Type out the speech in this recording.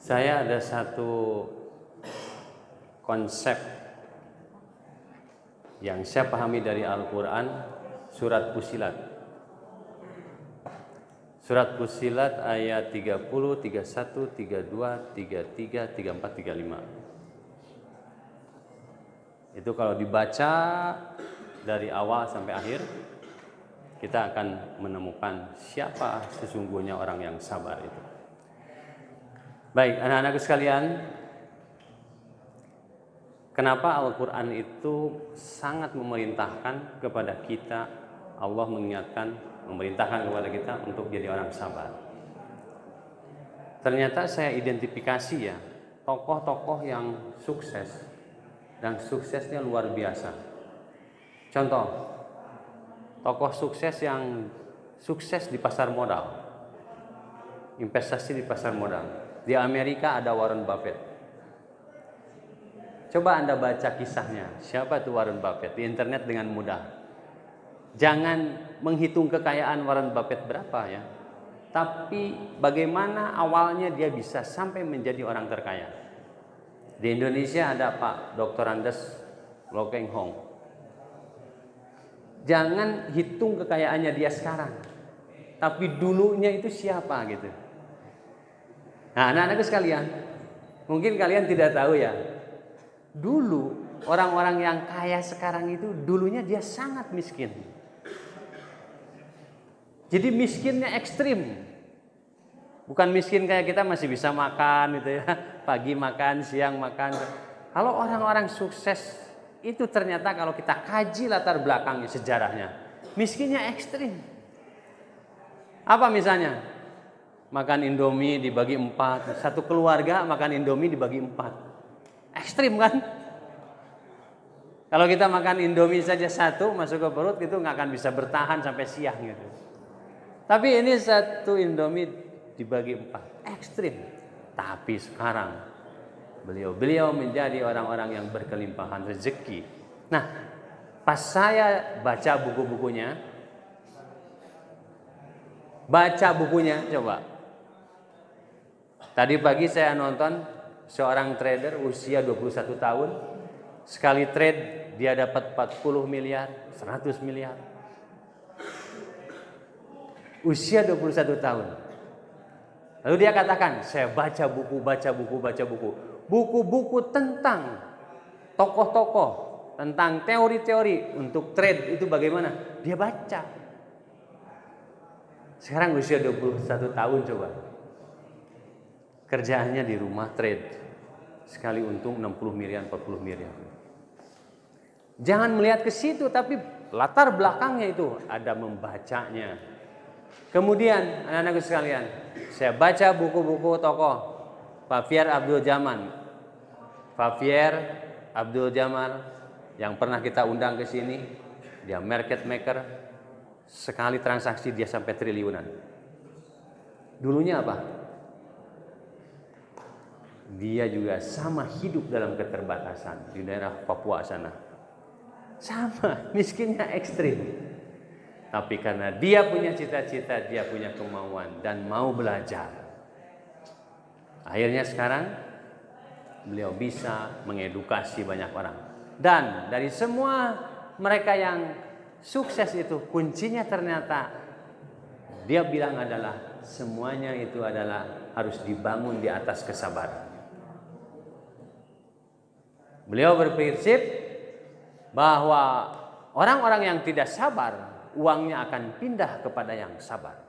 Saya ada satu konsep yang saya pahami dari Al-Quran, surat Fussilat. Surat Fussilat ayat 30, 31, 32, 33, 34, 35. Itu kalau dibaca dari awal sampai akhir, kita akan menemukan siapa sesungguhnya orang yang sabar itu. Baik, anak-anakku sekalian, kenapa Al-Quran itu sangat memerintahkan kepada kita, Allah mengingatkan, memerintahkan kepada kita untuk jadi orang sabar. Ternyata saya identifikasi ya, tokoh-tokoh yang sukses dan suksesnya luar biasa. Contoh, tokoh sukses yang sukses di pasar modal, investasi di pasar modal. Di Amerika ada Warren Buffett. Coba Anda baca kisahnya. Siapa itu Warren Buffett? Di internet dengan mudah. Jangan menghitung kekayaan Warren Buffett berapa ya. Tapi bagaimana awalnya dia bisa sampai menjadi orang terkaya. Di Indonesia ada Pak Dr. Andes Lokenghong. Jangan hitung kekayaannya dia sekarang. Tapi dulunya itu siapa gitu. Nah, anak-anakku sekalian, mungkin kalian tidak tahu ya. Dulu orang-orang yang kaya sekarang itu dulunya dia sangat miskin. Jadi miskinnya ekstrim. Bukan miskin kayak kita masih bisa makan gitu ya. Pagi makan, siang makan. Kalau orang-orang sukses itu ternyata kalau kita kaji latar belakangnya, sejarahnya, miskinnya ekstrim. Apa misalnya? Makan Indomie dibagi 4. Satu keluarga makan Indomie dibagi 4. Ekstrim kan? Kalau kita makan Indomie saja satu masuk ke perut itu nggak akan bisa bertahan sampai siang gitu. Tapi ini satu Indomie dibagi 4. Ekstrim. Tapi sekarang beliau menjadi orang-orang yang berkelimpahan rezeki. Nah, pas saya baca bukunya coba. Tadi pagi saya nonton seorang trader usia 21 tahun. Sekali trade dia dapat 40 miliar, 100 miliar. Usia 21 tahun. Lalu dia katakan, saya baca buku. Buku-buku tentang tokoh-tokoh, tentang teori-teori untuk trade itu bagaimana? Dia baca. Sekarang usia 21 tahun coba. Kerjaannya di rumah trade. Sekali untung 60 miliar, 40 miliar. Jangan melihat ke situ, tapi latar belakangnya itu ada membacanya. Kemudian anak-anak sekalian, saya baca buku-buku tokoh Favier Abdul Jamal yang pernah kita undang ke sini. Dia market maker. Sekali transaksi dia sampai triliunan. Dulunya apa? Dia juga sama hidup dalam keterbatasan di daerah Papua sana. Sama, miskinnya ekstrim. Tapi karena dia punya cita-cita, dia punya kemauan dan mau belajar. Akhirnya sekarang beliau bisa mengedukasi banyak orang. Dan dari semua mereka yang sukses itu kuncinya ternyata dia bilang adalah semuanya itu adalah harus dibangun di atas kesabaran. Beliau berprinsip bahwa orang-orang yang tidak sabar, uangnya akan pindah kepada yang sabar.